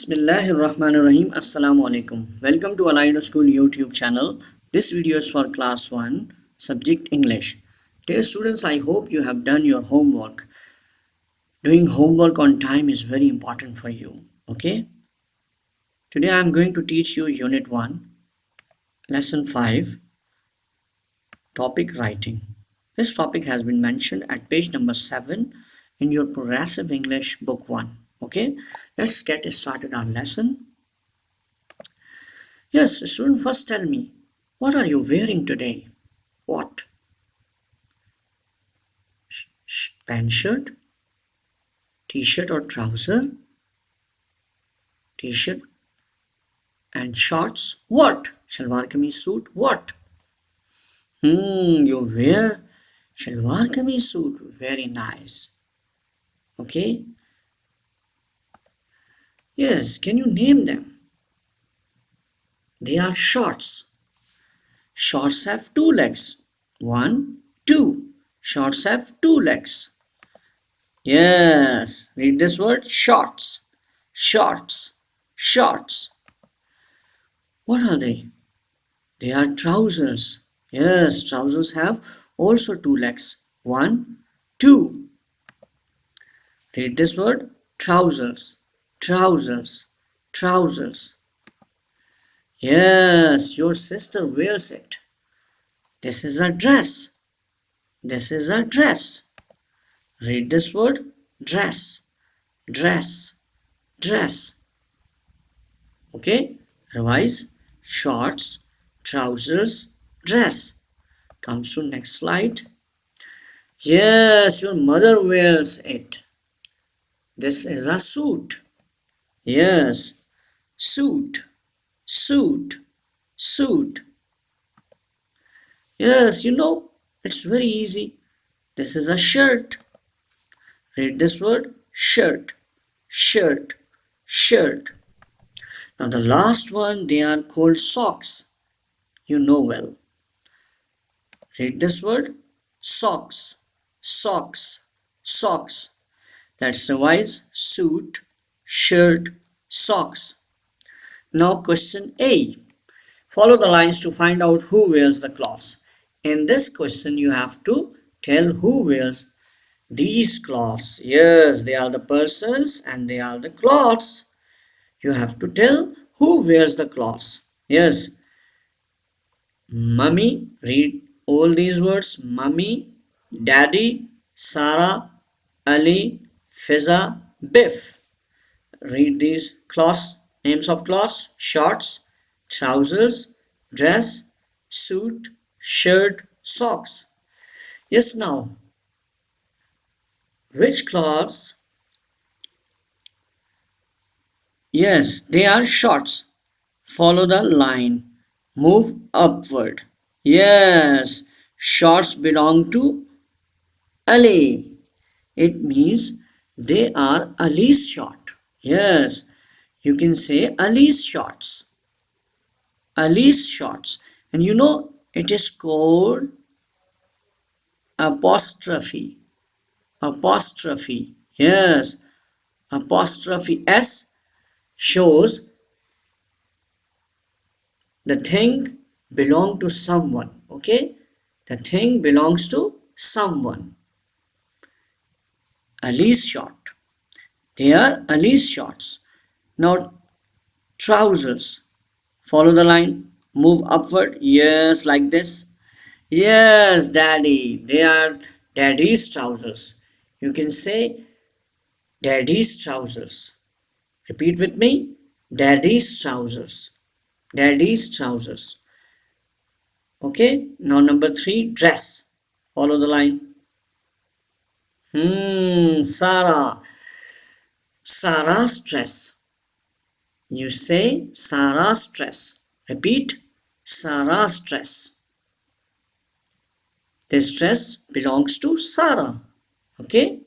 Bismillahirrahmanirrahim. Assalamu alaikum. Welcome to Untitled School YouTube channel. This video is for class 1, subject English. Dear students, I hope you have done your homework. Doing homework on time is very important for you. Okay? Today I am going to teach you Unit 1, Lesson 5, Topic Writing. This topic has been mentioned at page number 7 in your Progressive English Book 1. Okay, let's get started our lesson. Yes, student, first tell me, what are you wearing today? What? Pant shirt? T-shirt or trouser? T-shirt and shorts? What? Shalwar kameez suit? What? You wear shalwar kameez suit. Very nice. Okay. Yes, can you name them? They are shorts. Shorts have two legs. 1, 2. Shorts have two legs. Yes, read this word, shorts. Shorts. Shorts. What are they? They are trousers. Yes, trousers have also two legs. 1, 2. Read this word, trousers. Trousers. Trousers. Yes, your sister wears it. This is a dress. This is a dress. Read this word, dress. Dress. Dress. Okay, revise. Shorts, trousers, dress. Comes to next slide. Yes, your mother wears it. This is a suit. Yes, suit. Suit. Suit. Yes, it's very easy. This is a shirt. Read this word, shirt. Shirt. Shirt. Now the last one, they are called socks. You know well. Read this word, socks. Socks. Socks. Let's revise, suit, shirt, socks. Now question A. Follow the lines to find out who wears the clothes. In this question, you have to tell who wears these clothes. Yes, they are the persons and they are the clothes. You have to tell who wears the clothes. Yes. Mummy, read all these words. Mummy, Daddy, Sarah, Ali, Fiza, Biff. Read these clothes. Names of clothes: shorts, trousers, dress, suit, shirt, socks. Yes, now, which clothes? Yes, they are shorts. Follow the line. Move upward. Yes, shorts belong to Ali. It means they are Ali's short. Yes, you can say Ali's shorts. Ali's shorts. And it is called apostrophe. Apostrophe. Yes, apostrophe S shows the thing belong to someone. Okay, the thing belongs to someone. Ali's short. They are Ali's shorts. Now trousers. Follow the line. Move upward. Yes, like this. Yes, Daddy. They are Daddy's trousers. You can say Daddy's trousers. Repeat with me. Daddy's trousers. Daddy's trousers. Okay. Now number 3, dress. Follow the line. Sarah. Sarah's dress. You say Sarah's dress. Repeat. Sarah's dress. This dress belongs to Sarah. Okay.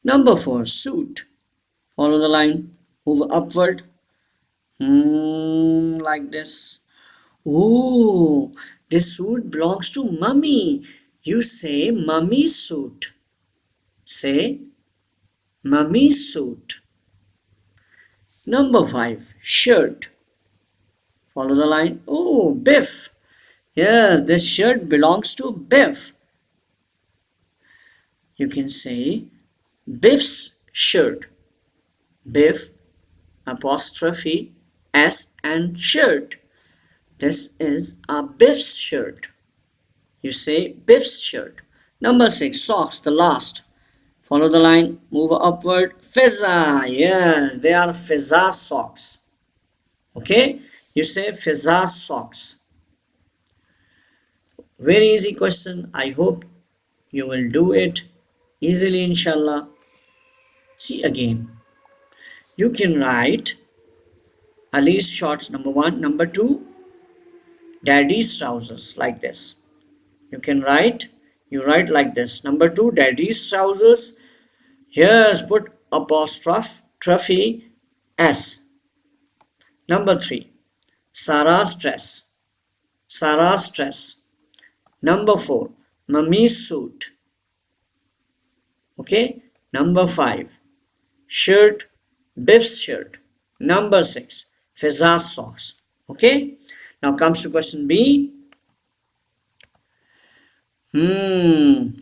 Number 4, suit. Follow the line. Move upward. Like this. Oh, this suit belongs to Mummy. You say Mummy's suit. Say Mummy's suit. Number 5, shirt. Follow the line. Oh, Biff. Yes, this shirt belongs to Biff. You can say Biff's shirt. Biff apostrophe S and shirt. This is a Biff's shirt. You say Biff's shirt. Number 6, socks, the last. Follow the line, move upward. Fizza. Yes, they are Fizza socks. Okay, you say Fizza socks. Very easy question. I hope you will do it easily, inshallah. See again. You can write Ali's shorts number 1, number 2, daddy's trousers like this. You can write, you write like this. Number 2, daddy's trousers. Here's put apostrophe S. Number 3, Sarah's dress. Sarah's dress. Number 4, mummy's suit. Okay. Number 5, shirt, Biff's shirt. Number 6, Fizza's socks. Okay. Now comes to question B.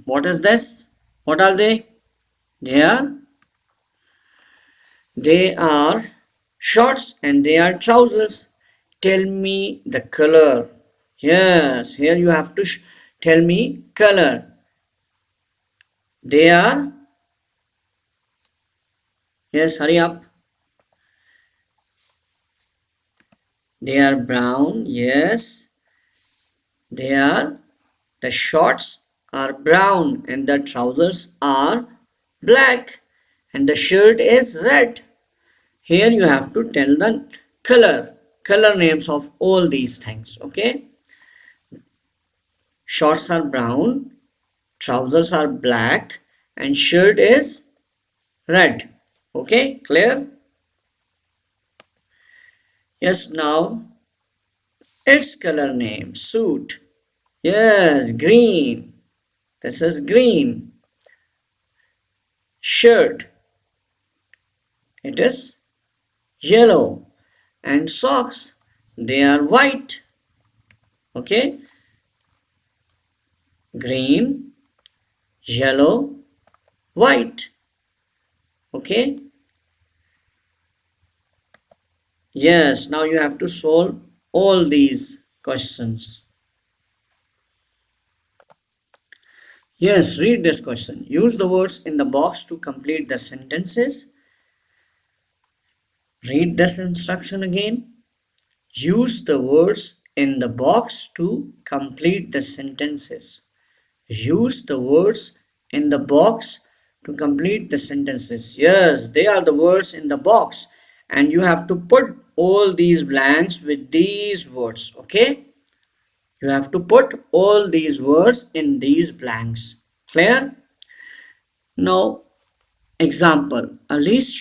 What is this? What are they? They are shorts and they are trousers. Tell me the color. Yes, here you have to tell me color. They are, yes, hurry up. They are brown. Yes, the shorts are brown and the trousers are black and the shirt is red. Here you have to tell the color names of all these things. Okay, shorts are brown, trousers are black and shirt is red. Okay, clear? Yes, now its color name, suit. Yes, green. This is green. Shirt. It is yellow. And socks. They are white. Okay. Green, yellow, white. Okay. Yes, now you have to solve all these questions. Yes, read this question. Use the words in the box to complete the sentences. Read this instruction again. Use the words in the box to complete the sentences. Use the words in the box to complete the sentences. Yes, they are the words in the box and you have to put all these blanks with these words. Okay. You have to put all these words in these blanks. Clear? Now, example. Ali's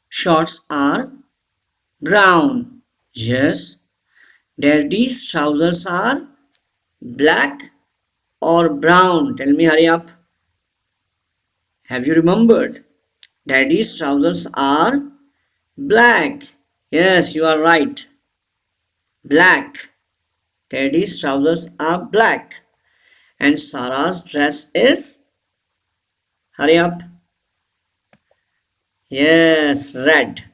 shorts are brown. Yes. Daddy's trousers are black or brown. Tell me, hurry up. Have you remembered? Daddy's trousers are black. Yes, you are right. Black. Daddy's trousers are black. And Sarah's dress is, hurry up. Yes, red.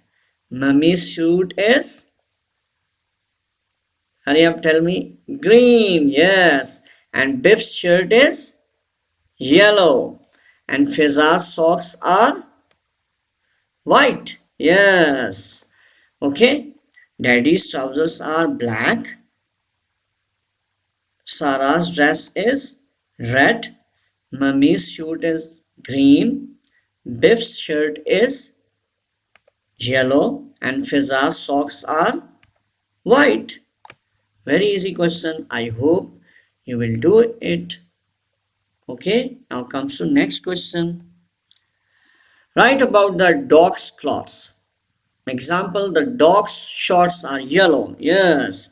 Mummy's suit is, hurry up, tell me, green. Yes. And Biff's shirt is yellow. And Fizza's socks are white. Yes. Okay. Daddy's trousers are black. Sarah's dress is red. Mummy's suit is green. Biff's shirt is yellow. And Fizza's socks are white. Very easy question. I hope you will do it. Okay. Now comes to next question. Write about the dog's clothes. Example, the dog's shorts are yellow. Yes.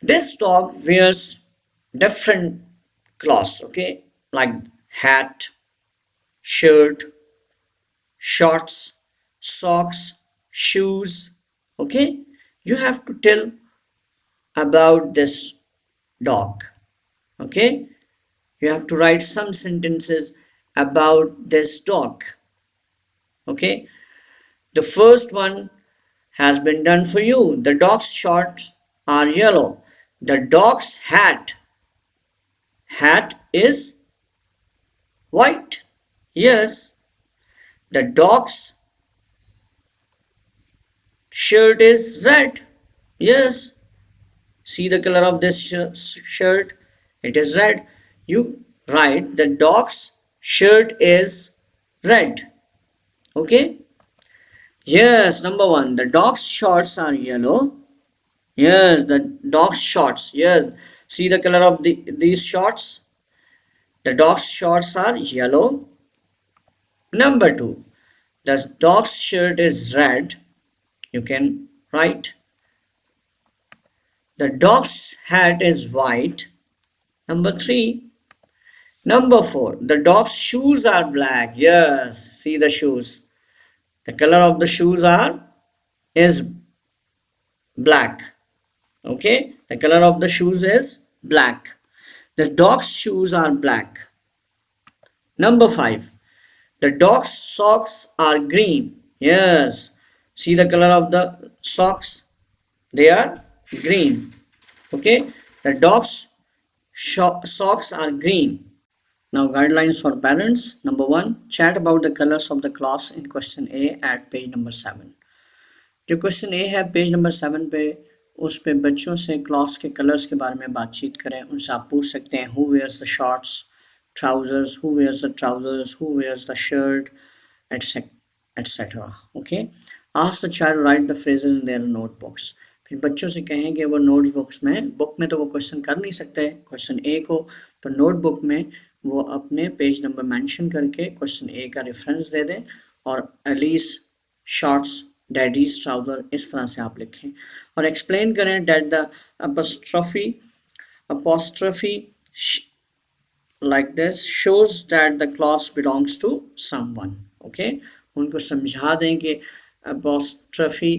This dog wears different clothes. Okay. Like hat, shirt, shorts, socks, shoes. Okay, you have to tell about this dog. Okay, you have to write some sentences about this dog. Okay, the first one has been done for you. The dog's shorts are yellow. The dog's hat is white. Yes. The dog's shirt is red. Yes. See the color of this shirt? It is red. You write the dog's shirt is red. Okay? Yes, number one. The dog's shorts are yellow. Yes, the dog's shorts. Yes. See the color of these shorts? The dog's shorts are yellow. Number two. The dog's shirt is red. You can write. The dog's hat is white. Number three. Number four. The dog's shoes are black. Yes, see the shoes. The color of the shoes is black. Okay, the color of the shoes is black. The dog's shoes are black. Number five. The dog's socks are green. Yes, see the color of the socks? They are green. Okay, the dog's socks are green. Now guidelines for parents. Number one, chat about the colors of the class in question A at page number 7. जो question ए है page number 7 पे, उस पे बच्चों से class के colours के बारे में बातचीत करें. उनसे आप पूछ सकते हैं who wears the shorts, trousers, who wears the trousers, who wears the shirt, etc. Okay, ask the child to write the phrases in their notebooks. फिर बच्चों से कहें कि वो नोटबुक्स में, बुक में तो वो क्वेश्चन कर नहीं सकते क्वेश्चन ए को, तो नोटबुक में वो अपने पेज नंबर मेंशन करके क्वेश्चन ए का रेफरेंस दे दें और अलीस शॉर्ट्स, डैडीज ट्राउजर, इस तरह से आप लिखें और एक्सप्लेन करें that the apostrophe like this shows that the class belongs to someone. Okay, उनको समझा दें कि apostrophe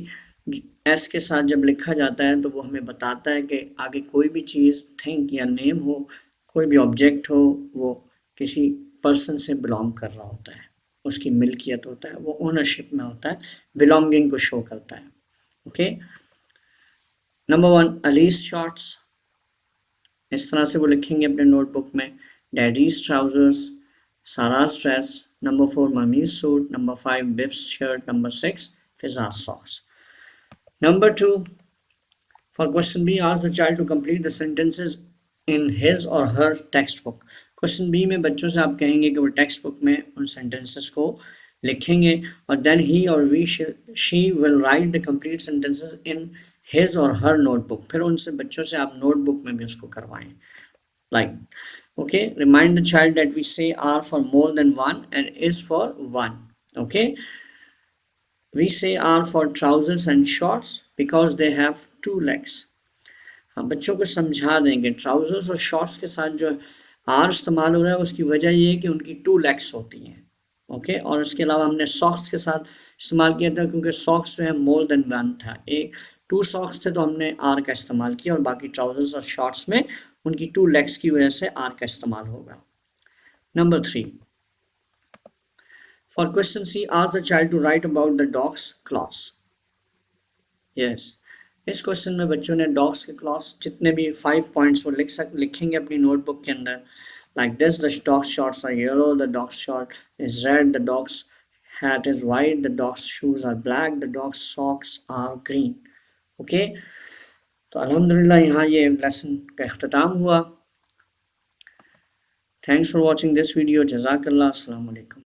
एस के साथ जब लिखा जाता है तो वो हमें बताता है कि आगे कोई भी चीज़, थिंग या नेम हो, कोई भी ऑब्जेक्ट हो, वो किसी पर्सन से बिलोंग कर रहा होता है, उसकी मिल्कियत होता है, वो ओनरशिप में होता है, बिलोंगिंग को शो करता है. Okay, number one Alice's shorts, इस तरह से वो लिखेंगे अपने नोटबुक में. Daddy's trousers, Sara's dress. Number 4 mummy's suit. Number 5 Biff's shirt. Number 6 Fiza's socks. Number 2, for question B, ask the child to complete the sentences in his or her textbook. Question B में बच्चों से आप कहेंगे कि वो text book में उन sentences को लिखेंगे और देन ही और she will write the complete sentences in his और हर नोटबुक. फिर उनसे बच्चों से आप नोटबुक में भी उसको करवाएं. Like okay, remind the child that we say are for more than one and is for one. Okay, we say are for trousers and shorts because they have 2 legs. हाँ, बच्चों को समझा देंगे ट्राउजर्स और शॉर्ट्स के साथ जो are इस्तेमाल हो रहा है उसकी वजह ये है कि उनकी 2 लेग्स होती हैं. ओके, और इसके अलावा हमने सॉक्स के साथ इस्तेमाल किया था क्योंकि सॉक्स जो है मोर देन वन था. 2 सॉक्स थे तो हमने आर का इस्तेमाल किया और बाकी ट्राउजर्स और शॉर्ट्स में उनकी 2 लेग्स की वजह से आर का इस्तेमाल होगा. Number 3, for question C, ask the child to write about the dog's claws. Yes, इस क्वेश्चन में बच्चों ने डॉग्स के क्लॉस जितने भी 5 पॉइंट्स वो लिखेंगे अपनी नोटबुक के अंदर. Like this, the dog's shorts are yellow, the dog's short is red, the dog's hat is white, the dog's shoes are black, the dog's socks are green. Okay, तो अल्हम्दुलिल्लाह यहाँ ये लेसन का इख्तिताम हुआ. Thanks for watching this video. जज़ाकल्लाह. अस्सलाम वालेकुम.